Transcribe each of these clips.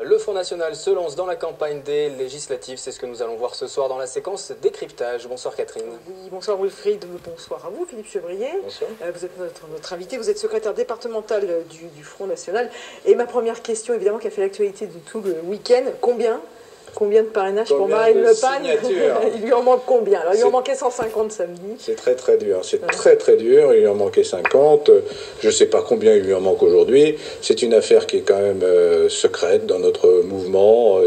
Le Front National se lance dans la campagne des législatives. C'est ce que nous allons voir ce soir dans la séquence décryptage. Bonsoir Catherine. Oui, bonsoir Wilfried, bonsoir à vous Philippe Chevrier. Bonsoir. Vous êtes notre invité, vous êtes secrétaire départemental du Front National. Et ma première question, évidemment, qui a fait l'actualité de tout le week-end, combien de parrainages pour Marine Le Pen? Il lui en manque combien? Alors, il lui en manquait 150 samedi. C'est très très dur, c'est très dur, il lui en manquait 50, je ne sais pas combien il lui en manque aujourd'hui, c'est une affaire qui est quand même secrète dans notre mouvement.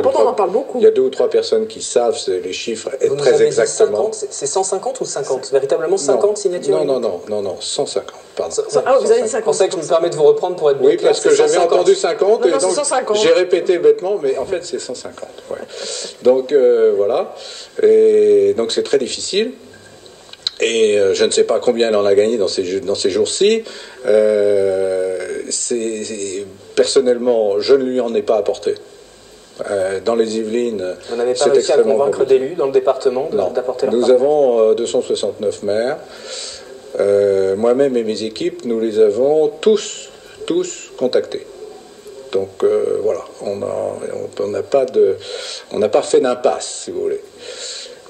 Pourtant on en parle beaucoup. Il y a 2 ou 3 personnes qui savent les chiffres très exactement. C'est 150 ou 50? Véritablement 50 signatures? Non, 150. Pardon. Ah, vous avez dit 50. C'est pour ça que je me permets de vous reprendre pour être bien clair. Oui, parce que j'avais entendu 50 et donc 150. J'ai répété bêtement, mais en fait c'est 150. Ouais. Donc voilà, et donc c'est très difficile. Et je ne sais pas combien elle en a gagné dans ces jours-ci. Personnellement, je ne lui en ai pas apporté. Dans les Yvelines, vous n'avez pas réussi à convaincre d'élus dans le département d'apporter leur part? Nous avons 269 maires. Moi-même et mes équipes, nous les avons tous contactés. Donc voilà, on n'a pas fait d'impasse, si vous voulez.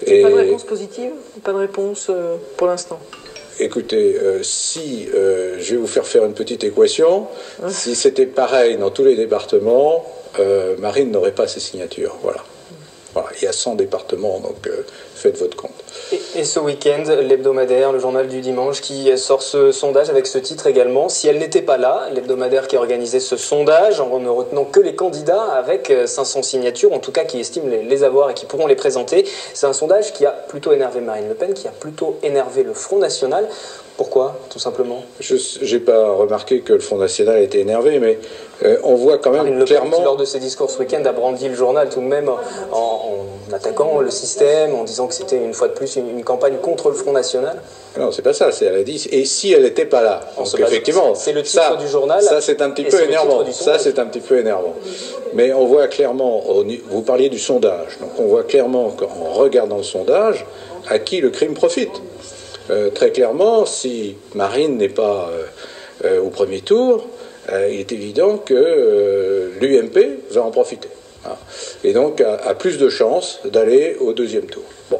Et pas de réponse positive? Pas de réponse pour l'instant? Écoutez, je vais vous faire une petite équation. Si c'était pareil dans tous les départements, Marine n'aurait pas ses signatures. Voilà. Il y a 100 départements, donc faites votre compte. Et ce week-end, l'hebdomadaire, le journal du dimanche, qui sort ce sondage avec ce titre également. Si elle n'était pas là, l'hebdomadaire qui a organisé ce sondage, en ne retenant que les candidats avec 500 signatures, en tout cas qui estiment les avoir et qui pourront les présenter. C'est un sondage qui a plutôt énervé Marine Le Pen, qui a plutôt énervé le Front National. Pourquoi, tout simplement? Je n'ai pas remarqué que le Front National a été énervé, mais on voit quand même Marine Le Pen, clairement... qui, lors de ses discours ce week-end, a brandi le journal tout de même en attaquant le système, en disant que c'était une fois de plus une campagne contre le Front National. Non, c'est pas ça, elle a dit, et si elle n'était pas là? Donc effectivement, c'est le titre du journal. Ça c'est un petit peu énervant. Mais on voit clairement, vous parliez du sondage, donc on voit clairement en regardant le sondage à qui le crime profite. Très clairement, si Marine n'est pas au premier tour, il est évident que l'UMP va en profiter. Hein, et donc a plus de chances d'aller au deuxième tour. Bon,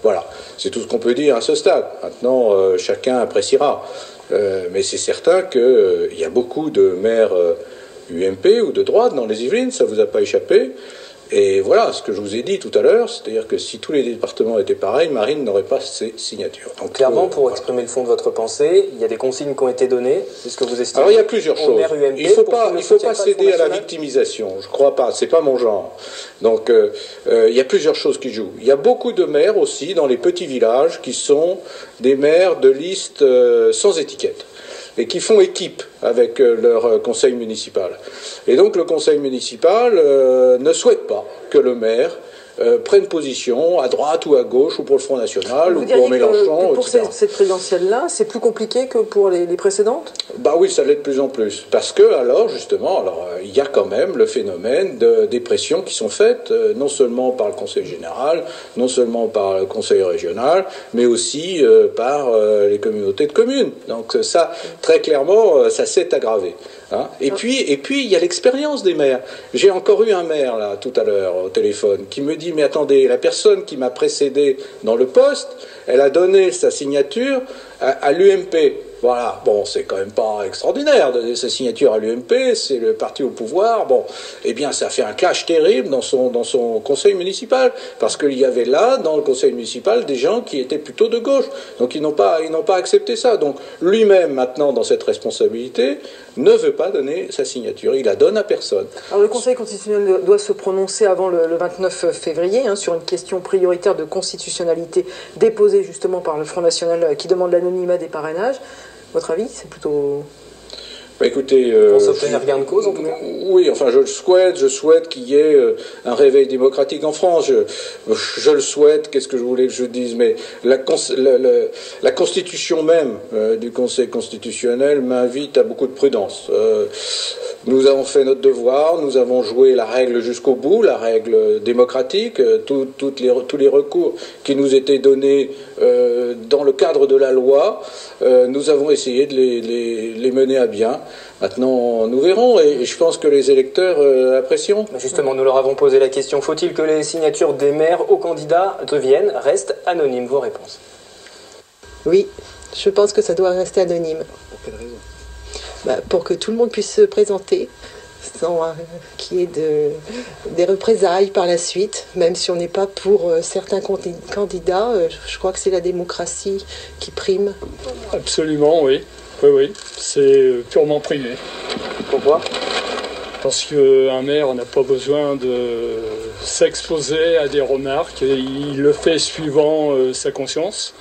voilà, c'est tout ce qu'on peut dire à ce stade. Maintenant, chacun appréciera. Mais c'est certain qu'il y a beaucoup de maires UMP ou de droite dans les Yvelines, ça ne vous a pas échappé. Et voilà ce que je vous ai dit tout à l'heure, c'est-à-dire que si tous les départements étaient pareils, Marine n'aurait pas ses signatures. Donc, clairement, pour exprimer le fond de votre pensée, il y a des consignes qui ont été données, c'est ce que vous estimez? Alors il y a plusieurs choses. Il ne faut pas céder à la victimisation, je ne crois pas, c'est pas mon genre. Donc il y a plusieurs choses qui jouent. Il y a beaucoup de maires aussi dans les petits villages qui sont des maires de liste sans étiquette et qui font équipe avec leur conseil municipal. Et donc le conseil municipal ne souhaite pas que le maire prenne position à droite ou à gauche ou pour le Front National ou pour Mélenchon, que pour cette présidentielle-là, c'est plus compliqué que pour les précédentes? Bah oui, ça l'est de plus en plus. Parce que, alors, justement, il y a quand même le phénomène des pressions qui sont faites, non seulement par le Conseil général, non seulement par le Conseil régional, mais aussi par les communautés de communes. Donc ça, très clairement, ça s'est aggravé. Hein. Et puis, il y a l'expérience des maires. J'ai encore eu un maire, là, tout à l'heure, au téléphone, qui me dit, mais attendez, la personne qui m'a précédé dans le poste, elle a donné sa signature à l'UMP. Voilà, bon, c'est quand même pas extraordinaire de donner sa signature à l'UMP, c'est le parti au pouvoir. Bon, eh bien, ça fait un clash terrible dans son conseil municipal, parce qu'il y avait là, dans le conseil municipal, des gens qui étaient plutôt de gauche. Donc, ils n'ont pas accepté ça. Donc, lui-même, maintenant, dans cette responsabilité, ne veut pas donner sa signature. Il la donne à personne. Alors, le Conseil constitutionnel doit se prononcer avant le 29 février sur une question prioritaire de constitutionnalité déposée justement par le Front National qui demande l'anonymat des parrainages. Votre avis, c'est plutôt... Bah écoutez, pour s'obtenir gain de cause, en tout cas. Oui, enfin, je souhaite qu'il y ait un réveil démocratique en France. Je le souhaite, qu'est-ce que je voulais que je dise, mais la constitution même du Conseil constitutionnel m'invite à beaucoup de prudence. Nous avons fait notre devoir, nous avons joué la règle jusqu'au bout, la règle démocratique, tous les recours qui nous étaient donnés dans le cadre de la loi, nous avons essayé de les mener à bien. Maintenant, nous verrons, et je pense que les électeurs apprécieront. Justement, nous leur avons posé la question, faut-il que les signatures des maires aux candidats restent anonymes? Vos réponses? Oui, je pense que ça doit rester anonyme. Pour quelle raison? Pour que tout le monde puisse se présenter, sans qu'il y ait des représailles par la suite, même si on n'est pas pour certains candidats. Je crois que c'est la démocratie qui prime. Absolument, oui. Oui, c'est purement privé. Pourquoi? Parce qu'un maire n'a pas besoin de s'exposer à des remarques, et il le fait suivant sa conscience.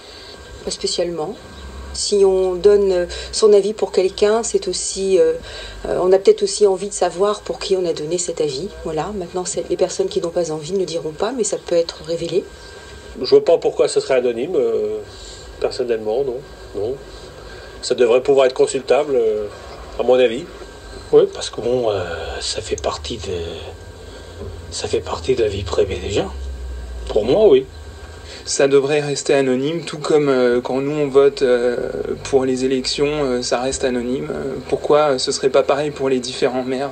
Pas spécialement. Si on donne son avis pour quelqu'un, c'est aussi, on a peut-être aussi envie de savoir pour qui on a donné cet avis. Voilà. Maintenant, les personnes qui n'ont pas envie ne le diront pas, mais ça peut être révélé. Je vois pas pourquoi ce serait anonyme. Personnellement, non. Ça devrait pouvoir être consultable, à mon avis. Oui, parce que bon, ça fait partie de la vie privée des gens. Pour moi, oui. Ça devrait rester anonyme, tout comme quand nous on vote pour les élections, ça reste anonyme. Pourquoi ce serait pas pareil pour les différents maires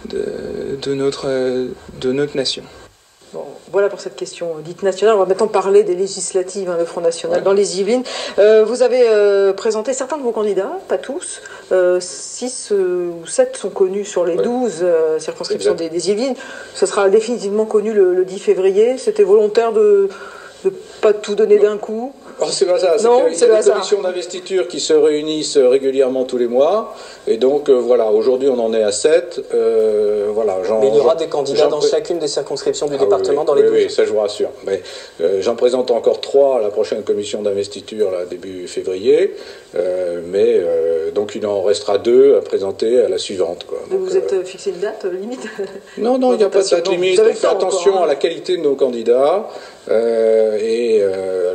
de notre nation? Bon, voilà pour cette question dite nationale. On va maintenant parler des législatives, le Front National dans les Yvelines. Vous avez présenté certains de vos candidats, pas tous. 6 ou 7 sont connus sur les 12 circonscriptions des Yvelines. Ce sera définitivement connu le 10 février. C'était volontaire de ne pas tout donner d'un coup. Oh, c'est pas ça, c'est des commissions d'investiture qui se réunissent régulièrement tous les mois, et donc voilà, aujourd'hui on en est à 7. Voilà, mais il y aura des candidats dans chacune des circonscriptions du département dans les 12. Oui, ça je vous rassure. Mais j'en présente encore 3 à la prochaine commission d'investiture, là, début février, donc il en restera 2 à présenter à la suivante. Quoi. Donc, vous êtes fixé une date limite? Non, il n'y a pas de date limite. On fait attention à la qualité de nos candidats.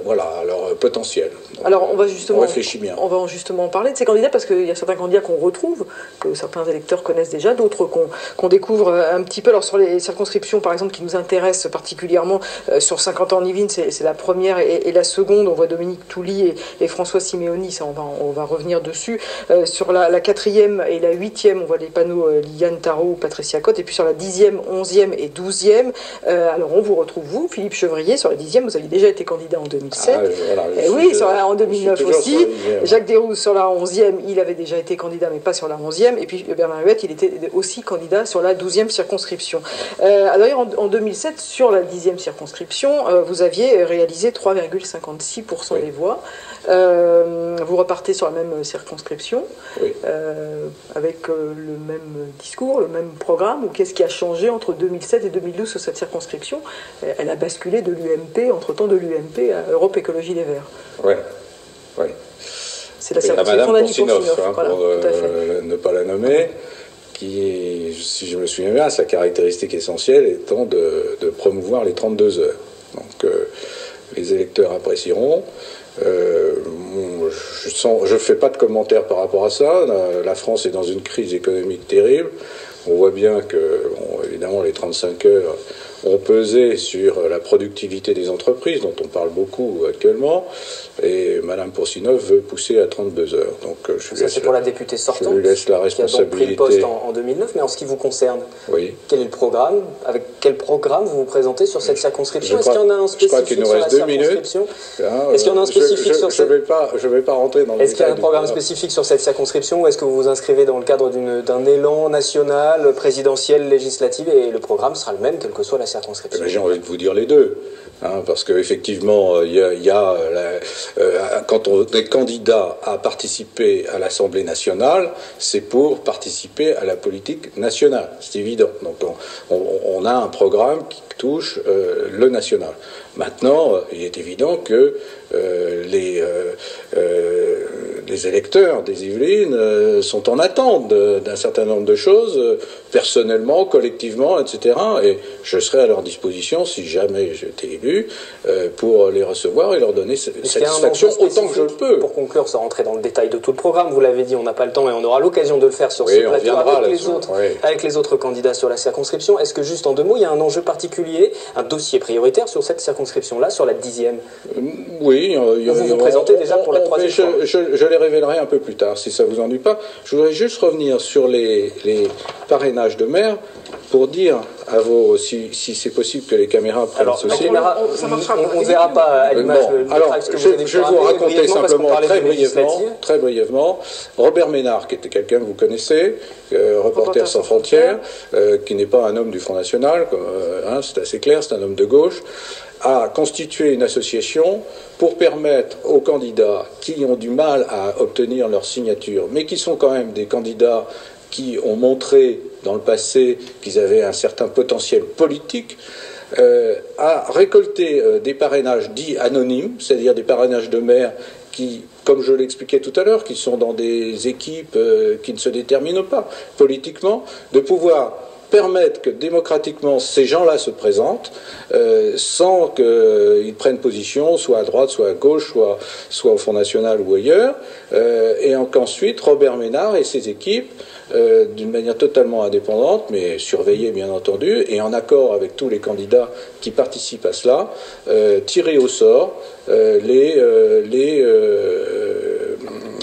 Voilà, alors potentiel. Donc, alors on va justement, on réfléchit bien. On va justement parler de ces candidats parce qu'il y a certains candidats qu'on retrouve, que certains électeurs connaissent déjà, d'autres qu'on découvre un petit peu. Alors sur les circonscriptions par exemple qui nous intéressent particulièrement, sur 50 ans en Yvelines, c'est la première et la seconde. On voit Dominique Touly et François Siméoni, ça on va revenir dessus. Sur la 4e et la 8e, on voit les panneaux Liliane Tarot ou Patricia Cotte, et puis sur la 10e, 11e et 12e, alors on vous retrouve vous, Philippe Chevrier. Sur la 10e, vous aviez déjà été candidat en 2007. Et oui, en 2009 aussi. Jacques Desroux, sur la 11e, il avait déjà été candidat, mais pas sur la 11e. Et puis Bernard Huette, il était aussi candidat sur la 12e circonscription. D'ailleurs, en 2007, sur la 10e circonscription, vous aviez réalisé 3,56% des voix. Vous repartez sur la même circonscription, avec le même discours, le même programme, ou qu'est-ce qui a changé entre 2007 et 2012 sur cette circonscription? Elle a basculé de l'UMP, entre-temps de l'UMP à Europe Écologie Les Verts. Oui. C'est la circonscription d'Annie Pourcinoff, voilà, pour ne pas la nommer, qui est, si je me souviens bien, sa caractéristique essentielle étant de promouvoir les 32 heures. Donc les électeurs apprécieront. Je ne fais pas de commentaires par rapport à ça. La France est dans une crise économique terrible. On voit bien que, évidemment, les 35 heures ont pesé sur la productivité des entreprises, dont on parle beaucoup actuellement, et Mme Pourcinoff veut pousser à 32 heures. Donc, c'est pour la députée sortante, je lui laisse la responsabilité. Qui a donc pris le poste en 2009, mais en ce qui vous concerne, quel est le programme? Avec quel programme vous vous présentez sur cette circonscription? Est-ce qu'il y en a un spécifique sur la circonscription? Est-ce qu'il y en a un spécifique sur cette... Je vais pas rentrer dans le détail. Est-ce qu'il y a un programme spécifique sur cette circonscription, ou est-ce que vous vous inscrivez dans le cadre d'un élan national, présidentiel, législatif, et le programme sera le même, quelle que soit la circonscription? J'ai envie de vous dire les deux. Parce qu'effectivement, quand on est candidat à participer à l'Assemblée nationale, c'est pour participer à la politique nationale, c'est évident. Donc on a un programme qui touche le national. Maintenant, il est évident que les électeurs des Yvelines sont en attente d'un certain nombre de choses, personnellement, collectivement, etc. Et je serai à leur disposition, si jamais j'étais élu, pour les recevoir et leur donner satisfaction autant que je le peux. Pour conclure, sans rentrer dans le détail de tout le programme, vous l'avez dit, on n'a pas le temps et on aura l'occasion de le faire sur ce plateau avec les autres candidats sur la circonscription. Est-ce que, juste en 2 mots, il y a un enjeu particulier, un dossier prioritaire sur cette circonscription-là, sur la 10e? Oui, vous vous présentez déjà pour la troisième fois. Je les révélerai un peu plus tard, si ça vous ennuie pas. Je voudrais juste revenir sur les parrainages de maires pour dire à vos, si c'est possible que les caméras prennent alors, ceci. On ne verra pas à l'image je vais vous raconter simplement très brièvement. Robert Ménard, qui était quelqu'un que vous connaissez, Reporters sans frontières, qui n'est pas un homme du Front National, c'est assez clair, c'est un homme de gauche, a constitué une association pour permettre aux candidats qui ont du mal à obtenir leur signature, mais qui sont quand même des candidats qui ont montré dans le passé qu'ils avaient un certain potentiel politique, à récolter des parrainages dits anonymes, c'est-à-dire des parrainages de maires qui, comme je l'expliquais tout à l'heure, qui sont dans des équipes qui ne se déterminent pas politiquement, de pouvoir permettre que démocratiquement ces gens-là se présentent sans qu'ils prennent position soit à droite, soit à gauche, soit au Front National ou ailleurs, et qu'ensuite Robert Ménard et ses équipes, d'une manière totalement indépendante, mais surveillée bien entendu, et en accord avec tous les candidats qui participent à cela, tirer au sort les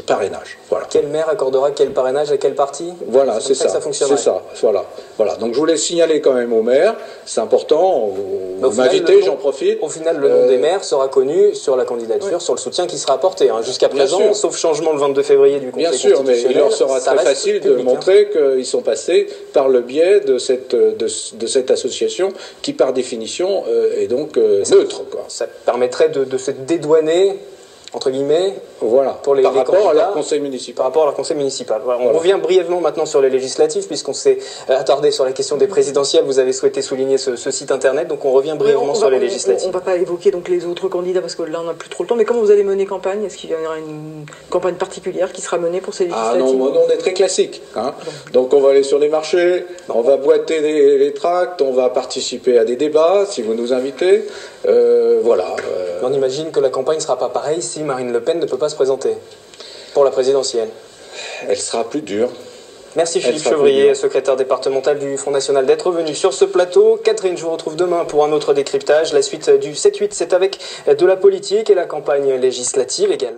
parrainages. Voilà. Quel maire accordera quel parrainage à quel parti? Voilà, c'est ça. C'est ça. Voilà. Donc je voulais signaler quand même aux maires, c'est important. Vous m'invitez, j'en profite. Au final, le nom des maires sera connu sur la candidature, sur le soutien qui sera apporté. Jusqu'à présent, sauf changement le 22 février du Conseil constitutionnel. Bien sûr, mais il leur sera très facile de montrer qu'ils sont passés par le biais de cette association qui, par définition, est donc neutre. Ça permettrait de se dédouaner, entre guillemets, pour les rapport à leur conseil municipal. Par rapport à leur conseil municipal. Voilà. On revient brièvement maintenant sur les législatives, puisqu'on s'est attardé sur la question des présidentielles. Vous avez souhaité souligner ce site internet, donc on revient brièvement sur les législatives. On ne va pas évoquer donc les autres candidats, parce que là on n'a plus trop le temps, mais comment vous allez mener campagne? Est-ce qu'il y aura une campagne particulière qui sera menée pour ces législatives? Ah non, on est très classique. Donc on va aller sur les marchés, on va boiter les tracts, on va participer à des débats, si vous nous invitez. Voilà. On imagine que la campagne ne sera pas pareille si Marine Le Pen ne peut pas se présenter pour la présidentielle. Elle sera plus dure. Merci Philippe Chevrier, secrétaire départemental du Front National, d'être venu sur ce plateau. Catherine, je vous retrouve demain pour un autre décryptage. La suite du 7-8, c'est avec de la politique et la campagne législative également.